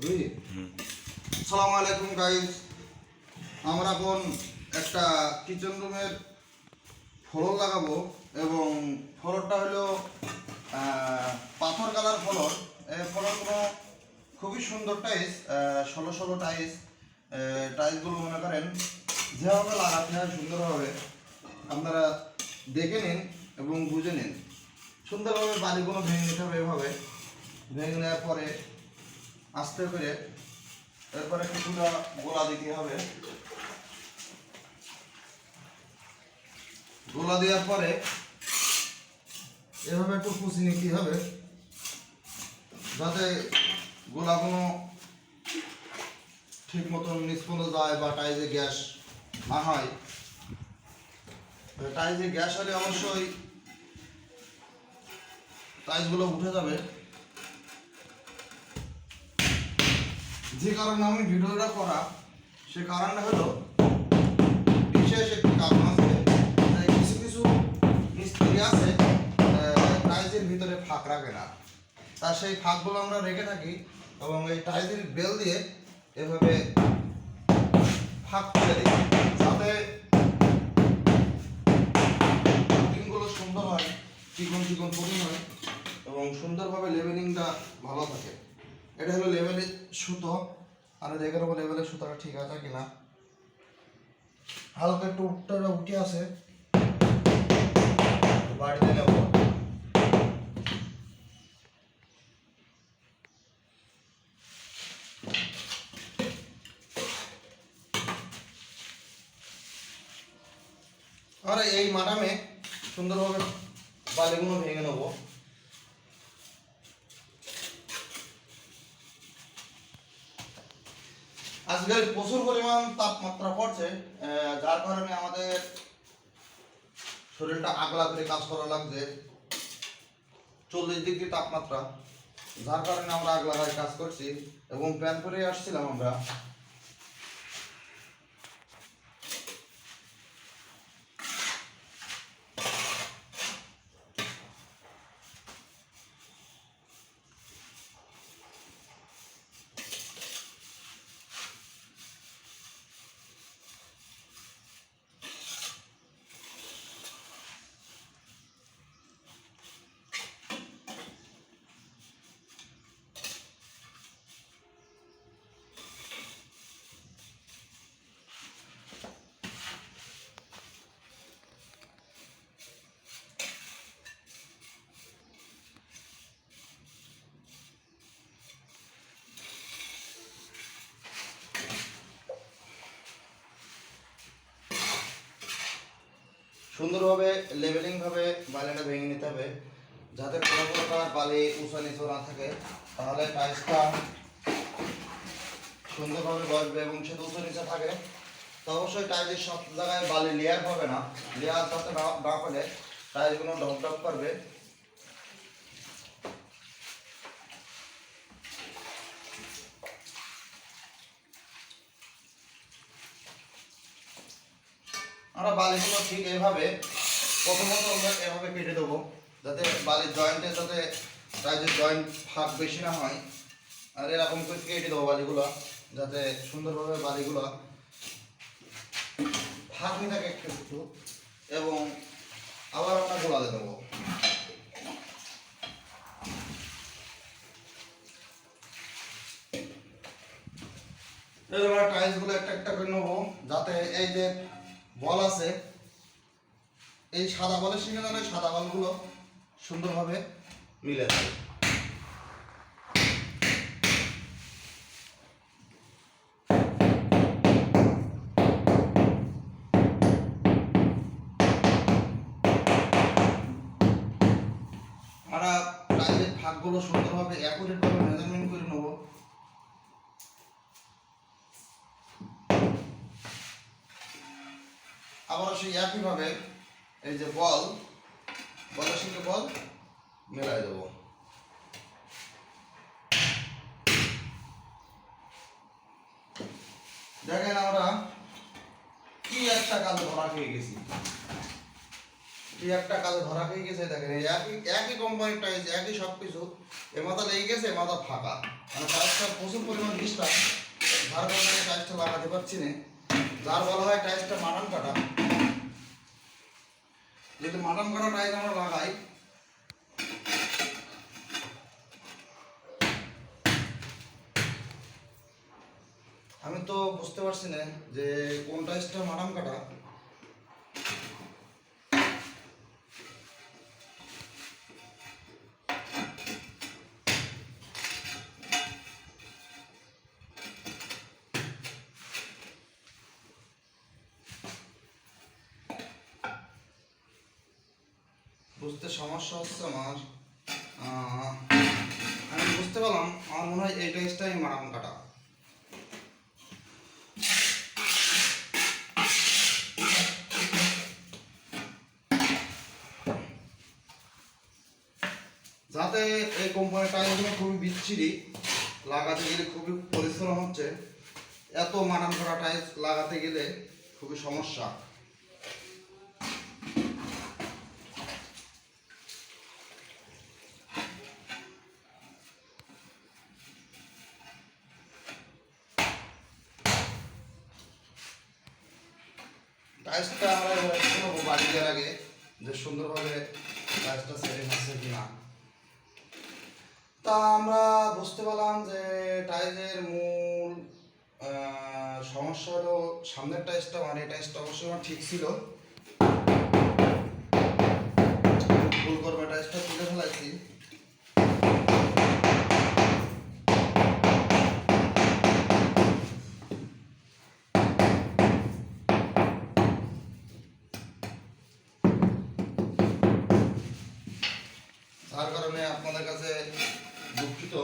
আসসালামু আলাইকুম গাইস, আমরা এখন একটা কিচেন রুমের ফ্লোর লাগাবো এবং ফ্লোরটা হলো পাথর কালার ফ্লোর। এই ফ্লোরগুলো খুবই সুন্দর টাইলস, ষোলো ষোলো টাইলস। টাইলসগুলো মনে করেন যেভাবে লাগাতে হয় সুন্দরভাবে আপনারা দেখে নিন এবং বুঝে নিন। সুন্দরভাবে বালিগুলো ভেঙে নিতে হবে, এভাবে ভেঙে নেওয়ার পরে আস্তে করে এরপরে কিছুটা গোলা দিতে হবে। গোলা দেওয়ার পরে এভাবে একটু কুচি নিতে হবে যাতে গোলাগুলো ঠিক মতন নিচ পর্যন্ত যায় বা টাইজে গ্যাস না হয়। টাইজে গ্যাস হলে অবশ্যই টাইলসগুলো উঠে যাবে। যে কারণে আমি ভিডিওটা করা, সে কারণটা হলো বিশেষ একটি কারণ আছে। কিছু কিছু মিস্ত্রি আছে টাইলসের ভিতরে ফাঁক রাখে না, তা সেই ফাঁকগুলো আমরা রেখে থাকি এবং এই টাইলসের বেল দিয়ে এভাবে ফাঁক করে দিই যাতে পুটিংগুলো সুন্দর হয়, চিকন চিকন পুটিং হয় এবং সুন্দরভাবে লেভেলিংটা ভালো থাকে। এটা হলো লেভেলের সুতো, আর দেখে নেবো লেভেলের সুতোটা ঠিক আছে কিনা। হালকা একটু উঠটা উঠে আছে, বাড়িতে নেব। আর এই মাডামে সুন্দরভাবে বালিগুলো ভেঙে নেবো। আজকাল প্রচুর পরিমাণ তাপমাত্রা পড়ছে, যার কারণে আমাদের শরীরটা আগলা করে কাজ করা লাগছে। 40 ডিগ্রি তাপমাত্রা, যার কারণে আমরা আগলা হয়ে কাজ করছি এবং প্যান করে আসছিলাম আমরা। সুন্দরভাবে লেভেলিং ভাবে বালিটা ভেঙে নিতে হবে যাতে কোনো প্রকার বালি উঁচা নিচু না থাকে, তাহলে টাইলসটা সুন্দরভাবে বসবে। এবং সেটা উঁচু নিচে থাকে তো অবশ্যই টাইলসের সব জায়গায় বালি লেয়ার হবে না, লেয়ার যাতে না হলে টাইলসগুলো ডক ডক করবে। আমরা বালিগুলো ঠিক এইভাবে প্রথমত আমরা এভাবে কেটে দেবো যাতে বালির জয়েন্টে যাতে টাইলসের জয়েন্ট ফাঁক বেশি না হয়। আর এরকম করে কেটে দেবো বালিগুলো যাতে সুন্দরভাবে বালিগুলো ফাঁক নিয়ে থাকে একটু। এবং আবার আমরা গোলাতে দেবো। এবার টাইলসগুলো একটা একটা করে নেবো যাতে এই যে বল আছে, এই সাদা বলের সঙ্গে যেন সাদা বলগুলো সুন্দরভাবে মিলে যায়। আমরা টাইলের ফাঁকগুলো সুন্দরভাবে অ্যাকুরেটভাবে মেজারমেন্ট করে নেব। আবার সেই একইভাবে এই যে বলের সঙ্গে বল মেলাই দেবো। দেখেন আমরা কি একটা কাজ ধরা খেয়ে গেছি। কি একটা কাজে ধরা খেয়ে গেছে দেখেন, এই একই একই কোম্পানির টাইলস, একই সব কিছু, এ মাথা লেগে গেছে, এ মাথা ফাঁকা, মানে টাইলসটা প্রচুর পরিমাণ ডিস্টার্ব, যার কারণে টাইলসটা লাগাতে পারছি না। যার বলা হয় টাইলসটা মাটান কাটা। যদি মাটান কাটা টাইলস আমরা লাগাই, আমি তো বুঝতে পারছি না যে কোন টাইলসটা মাটান কাটা। বুঝতে সমস্যা হচ্ছে আমার। আমি বুঝতে পারলাম, আমার মনে হয় এই টাইলসটাই মাটান কাটা। যাতে এই কোম্পানির টাইলসগুলো খুবই বিচ্ছিরি, লাগাতে গেলে খুবই পরিশ্রম হচ্ছে, এত মানান করা টাইলস লাগাতে গেলে খুবই সমস্যা। টাইলসটা আমরা বাড়ি দেওয়ার আগে যে সুন্দরভাবে টাইলসটা সেটিং আছে কিনা, তা আমরা বুঝতে পারলাম যে টাইলসের মূল সমস্যা হলো সামনের টাইলসটা, মানে এই টাইলসটা অবশ্যই আমার ঠিক ছিল, ভুল করবে টাইলসটা তুলে ফেলাইছি। যার কারণে আপনাদের কাছে দুঃখিত।